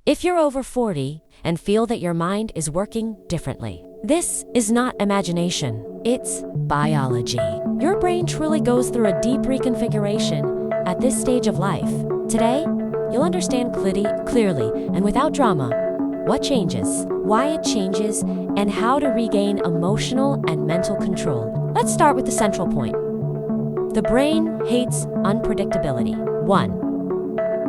If you're over 40 and feel that your mind is working differently, this is not imagination, it's biology. Your brain truly goes through a deep reconfiguration at this stage of life. Today, you'll understand clearly and without drama what changes, why it changes, and how to regain emotional and mental control. Let's start with the central point. The brain hates unpredictability. 1.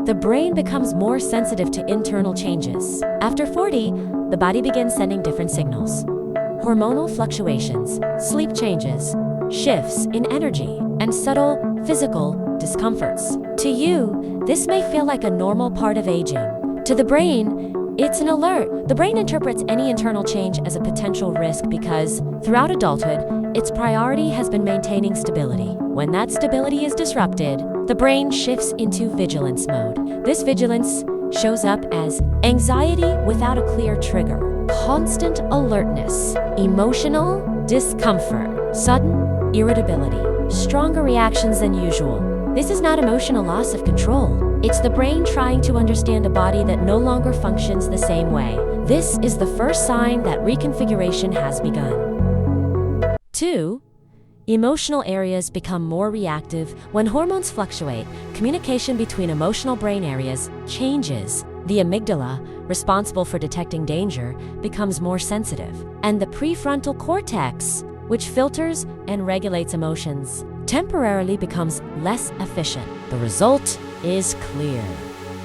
The brain becomes more sensitive to internal changes. After 40, the body begins sending different signals. Hormonal fluctuations, sleep changes, shifts in energy, and subtle physical discomforts. To you, this may feel like a normal part of aging. To the brain, it's an alert. The brain interprets any internal change as a potential risk because, throughout adulthood, its priority has been maintaining stability. When that stability is disrupted, the brain shifts into vigilance mode. This vigilance shows up as anxiety without a clear trigger, constant alertness, emotional discomfort, sudden irritability, stronger reactions than usual. This is not emotional loss of control. It's the brain trying to understand a body that no longer functions the same way. This is the first sign that reconfiguration has begun. 2. Emotional areas become more reactive. When hormones fluctuate, communication between emotional brain areas changes. The amygdala, responsible for detecting danger, becomes more sensitive, and the prefrontal cortex, which filters and regulates emotions, temporarily becomes less efficient. The result is clear.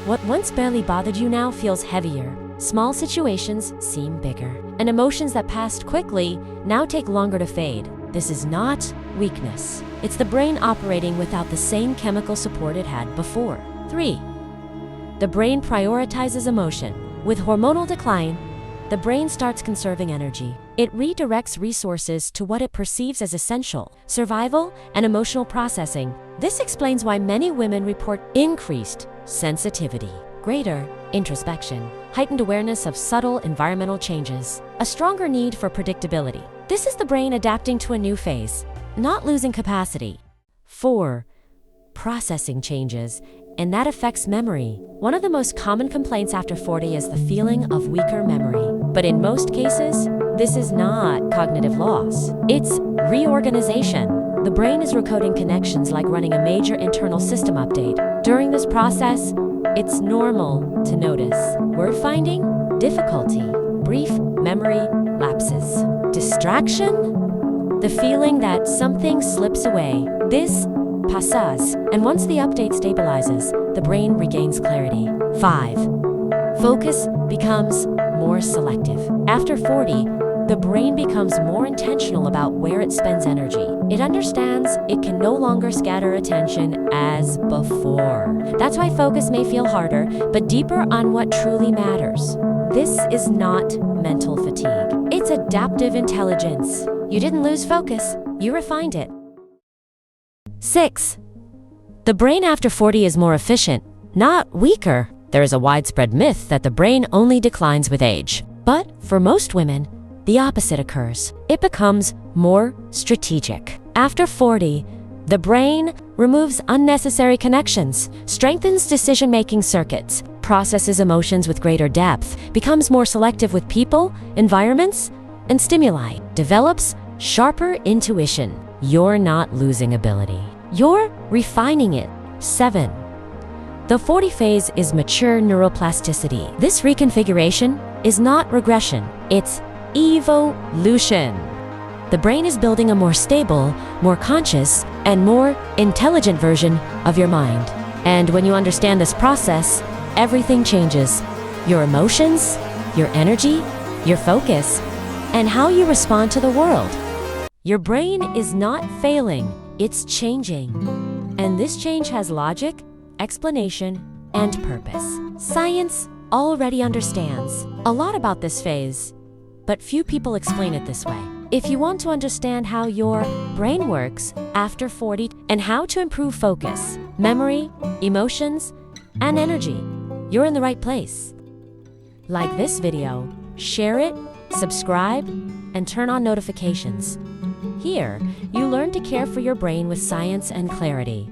What once barely bothered you now feels heavier. Small situations seem bigger, and emotions that passed quickly now take longer to fade. This is not weakness. It's the brain operating without the same chemical support it had before. 3. The brain prioritizes emotion. With hormonal decline, the brain starts conserving energy. It redirects resources to what it perceives as essential: survival and emotional processing. This explains why many women report increased sensitivity, greater introspection, heightened awareness of subtle environmental changes, a stronger need for predictability. This is the brain adapting to a new phase, not losing capacity. 4. Processing changes, and that affects memory. One of the most common complaints after 40 is the feeling of weaker memory. But in most cases, this is not cognitive loss. It's reorganization. The brain is recoding connections like running a major internal system update. During this process, it's normal to notice word finding, difficulty, brief memory lapses, distraction, the feeling that something slips away. This passes, and once the update stabilizes, the brain regains clarity. 5. Focus becomes more selective. After 40, the brain becomes more intentional about where it spends energy. It understands it can no longer scatter attention as before. That's why focus may feel harder, but deeper on what truly matters. This is not mental fatigue. It's adaptive intelligence. You didn't lose focus, you refined it. 6. The brain after 40 is more efficient, not weaker. There is a widespread myth that the brain only declines with age. But for most women, the opposite occurs. It becomes more strategic. After 40, the brain removes unnecessary connections, strengthens decision-making circuits, processes emotions with greater depth, becomes more selective with people, environments, and stimuli, develops sharper intuition. You're not losing ability. You're refining it. 7. The 40 phase is mature neuroplasticity. This reconfiguration is not regression, it's evolution. The brain is building a more stable, more conscious, and more intelligent version of your mind. And when you understand this process, everything changes. Your emotions, your energy, your focus, and how you respond to the world. Your brain is not failing, it's changing. And this change has logic, explanation, and purpose. Science already understands a lot about this phase, but few people explain it this way. If you want to understand how your brain works after 40 and how to improve focus, memory, emotions, and energy, you're in the right place. Like this video, share it, subscribe, and turn on notifications. Here, you learn to care for your brain with science and clarity.